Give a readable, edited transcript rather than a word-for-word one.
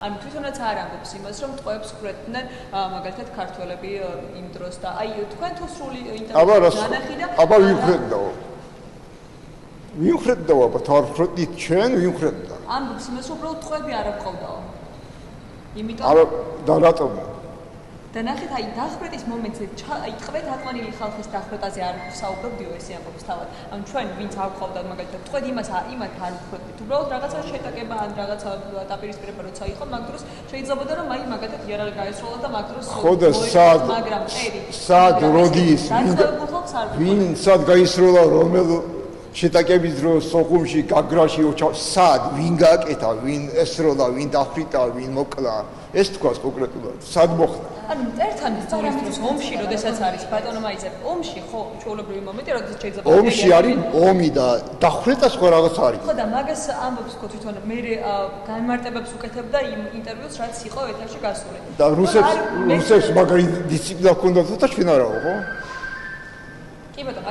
Am თვითონაც არ ამბობს იმას, რომ ტყვეებს ხრედნენ მაგალითად ქართველები იმ დროს და აი თქვენ თუ სრული ინტერვიუ განახი და აბა ვინხრედდაო აბა თარხრდით ჩვენ ვინხრედდა ამბობს იმას, რომ უბრალოდ ტყვეები არ აფყავდაო. იმიტომ არა და რატომ და ნახეთ აი დახვრეტის მომენტზე აი ტყვედ ატყმანილი ხალხის დახვრეტაზე არ საუბრობდიო ესე ამბობს თავად. ან ჩვენ ვინც ავყავდათ მაგალითად ტყვედ იმათ არ ვხრედით. უბრალოდ რაღაცა შეტაკება ან რაღაცა დაპირისპირება როცა იყო მაგ დროს შეიძლებოდა რომ აი მაგალითად იარაღი გაესროლა და მაგ დროს ხოდა მაგრამ წერი სად როდის ვინ სად გაისროლა რომელ შეტაკების დროს სოხუმში გაგრაში სად ვინ გააკეთა ვინ ესროლა ვინ დაფრიტა ვინ მოკლა ეს თქვას კონკრეტულად სად მოხდა ანუ ერთმანეთს წარიმის ომში როდესაც არის ბატონო მაიძებ ომში ხო ჩვეულებრივი მომენტი როდესაც შეიძლება ომში არის ომი და დახვრეტა სხვა რაღაც არის ხო და მაგას ამბობს ხო თვითონ მე განმარტებებს უკეთებდა იმ ინტერვიუს რაც იყო ეთერში გასული და რუსებს მაგარი დისციპლინა ჰქონდათ და ჩვენ არაო ხო კი ბატონო